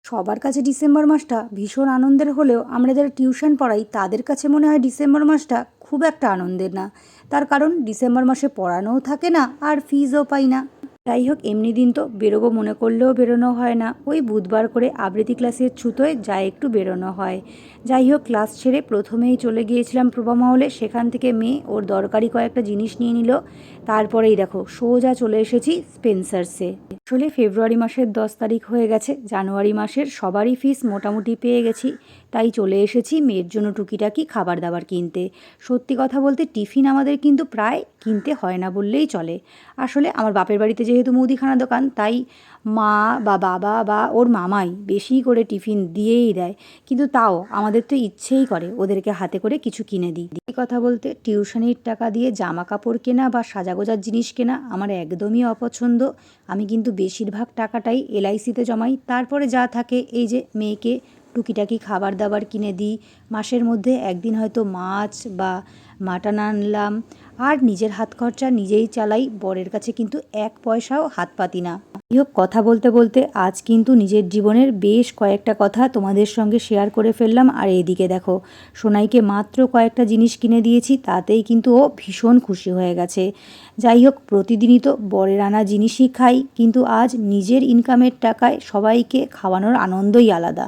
সবার কাছে ডিসেম্বর মাসটা ভীষণ আনন্দের হলেও আমরা যারা টিউশন পড়াই তাদের কাছে মনে হয় ডিসেম্বর মাসটা খুব একটা আনন্দের না। তার কারণ ডিসেম্বর মাসে পড়ানোও থাকে না আর ফিজও পাই না। যাই হোক, এমনি দিন তো বেরোবো মনে করলেও বেরোনো হয় না, ওই বুধবার করে আবৃত্তি ক্লাসের ছুতোয় যা একটু বেরোনো হয়। যাই হোক, ক্লাস ছেড়ে প্রথমেই চলে গিয়েছিলাম প্রভা মহলে, সেখান থেকে মেয়ে ওর দরকারি কয়েকটা জিনিস নিয়ে নিল। তারপরেই দেখো সোজা চলে এসেছি স্পেন্সার্সে। আসলে ফেব্রুয়ারি মাসের 10 তারিখ হয়ে গেছে, জানুয়ারি মাসের সবারই ফিস মোটামুটি পেয়ে গেছি, তাই চলে এসেছি মেয়ের জন্য টুকিটাকি খাবার দাবার কিনতে। সত্যি কথা বলতে টিফিন আমাদের কিন্তু প্রায় কিনতে হয় না বললেই চলে। আসলে আমার বাপের বাড়িতে যেহেতু মুদিখানা দোকান, তাই মা বা বাবা বা ওর মামাই বেশি করে টিফিন দিয়েই দেয়, কিন্তু তাও আমাদের তো ইচ্ছেই করে ওদেরকে হাতে করে কিছু কিনে দিই। এই কথা বলতে টিউশনির টাকা দিয়ে জামা কাপড় কেনা বা সাজাগোজার জিনিস কেনা আমার একদমই অপছন্দ। আমি কিন্তু বেশিরভাগ টাকাটাই এলআইসিতে জমাই, তারপরে যা থাকে এই যে মেয়েকে টুকিটাকি খাবার দাবার কিনে দিই। মাসের মধ্যে একদিন হয়তো মাছ বা মাটন আনলাম, আর নিজের হাত খরচা নিজেই চালাই, বরের কাছে কিন্তু এক পয়সাও হাত পাতি না। যাই হোক, কথা বলতে বলতে আজ কিন্তু নিজের জীবনের বেশ কয়েকটা কথা তোমাদের সঙ্গে শেয়ার করে ফেললাম। আর এইদিকে দেখো, সোনাইকে মাত্র কয়েকটা জিনিস কিনে দিয়েছি, তাতেই কিন্তু ও ভীষণ খুশি হয়ে গেছে। যাই হোক, প্রতিদিনই তো বরের আনা জিনিসই খাই, কিন্তু আজ নিজের ইনকামের টাকায় সবাইকে খাওয়ানোর আনন্দই আলাদা।